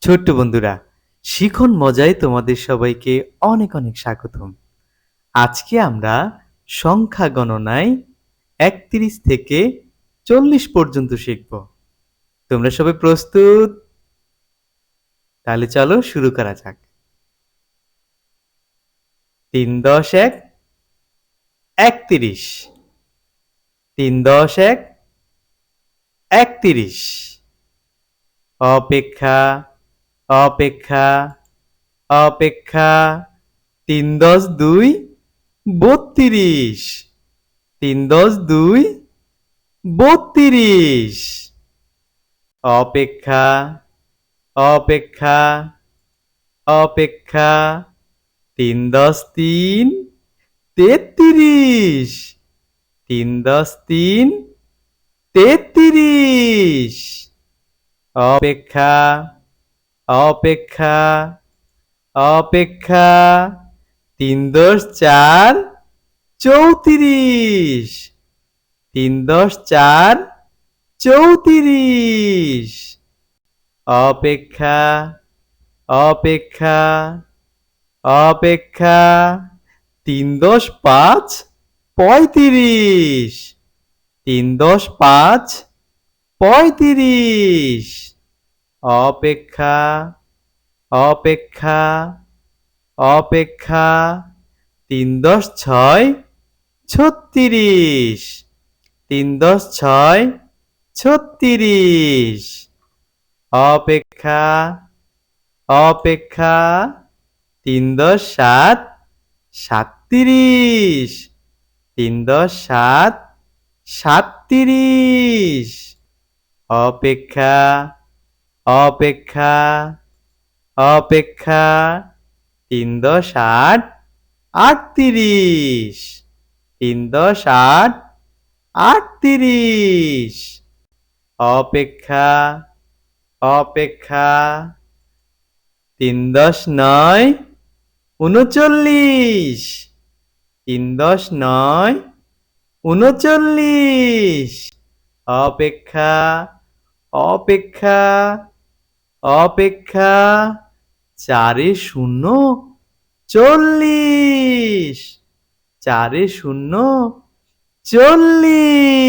ছোট্ট বন্ধুরা, শিখন মজায় তোমাদের সবাইকে অনেক অনেক স্বাগতম। আজকে আমরা সংখ্যা গণনায় ৩১ থেকে ৪০ পর্যন্ত শিখব। তোমরা সবাই প্রস্তুত? তাহলে চলো শুরু করা যাক। ৩ × ১ = ৩১। ৩ × ১ = ৩১। অপেক্ষা, অপেক্ষা, অপেক্ষা। ৩ × ২ = ৩২। ৩ × ২ = ৩২। অপেক্ষা, অপেক্ষা, অপেক্ষা। ৩ × ৩ = ৩৩। ৩ × ৩ = ৩৩। অপেক্ষা, অপেক্ষা, অপেক্ষা। ৩ × ৪ = ৩৪। ৩ × ৪ = ৩৪। অপেক্ষা, অপেক্ষা, অপেক্ষা। ৩ × ৫ = ৩৫। ৩ × ৫ = ৩৫। অপেক্ষা, অপেক্ষা, অপেক্ষা। ৩ × ৬ = ৩৬। ৩ × ৬ = ৩৬। অপেক্ষা, অপেক্ষা। ৩ × ৭ = ৩৭। ৩ × ৭ = ৩৭। অপেক্ষা, অপেক্ষা, অপেক্ষা। ৩ × ৮ = ৩৮। ৩ × ৮ = ৩৮। অপেক্ষা, অপেক্ষা। ৩ × ৯ = ৩৯। ৩ × ৯ = ৩৯। অপেক্ষা, অপেক্ষা, অপেক্ষা। ৪ এ ০ = ৪০। ৪ এ ০ = ৪০।